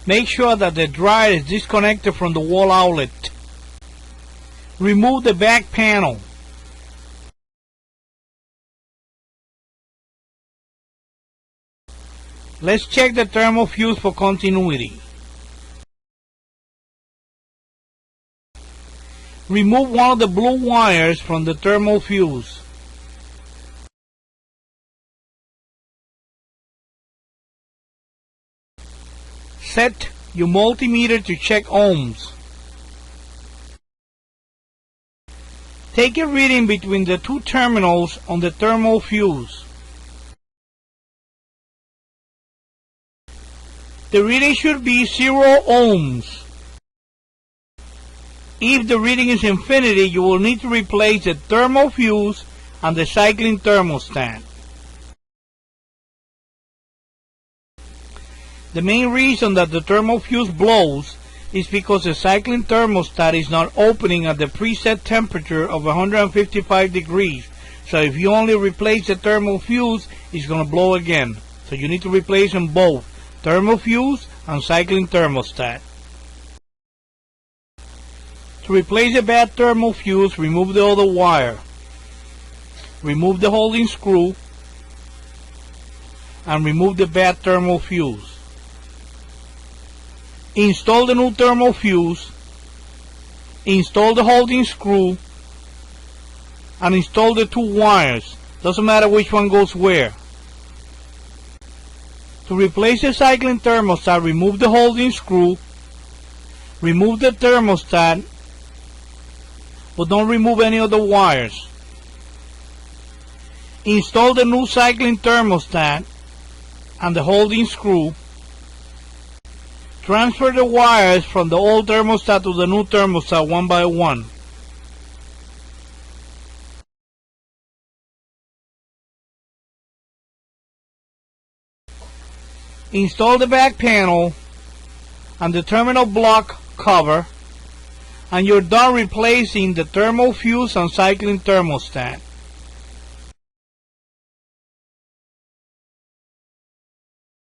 Make sure that the dryer is disconnected from the wall outlet. Remove the back panel. Let's check the thermal fuse for continuity. Remove one of the blue wires from the thermal fuse. Set your multimeter to check ohms. Take a reading between the two terminals on the thermal fuse. The reading should be 0 ohms. If the reading is infinity, you will need to replace the thermal fuse and the cycling thermostat. The main reason that the thermal fuse blows is because the cycling thermostat is not opening at the preset temperature of 155 degrees. So if you only replace the thermal fuse, it's going to blow again. So you need to replace them both, thermal fuse and cycling thermostat. To replace the bad thermal fuse, remove the other wire. Remove the holding screw and remove the bad thermal fuse. Install the new thermal fuse, install the holding screw, and install the two wires. Doesn't matter which one goes where. To replace the cycling thermostat, remove the holding screw, remove the thermostat, but don't remove any of the wires. Install the new cycling thermostat and the holding screw. Transfer the wires from the old thermostat to the new thermostat one by one. Install the back panel and the terminal block cover, and you're done replacing the thermal fuse and cycling thermostat.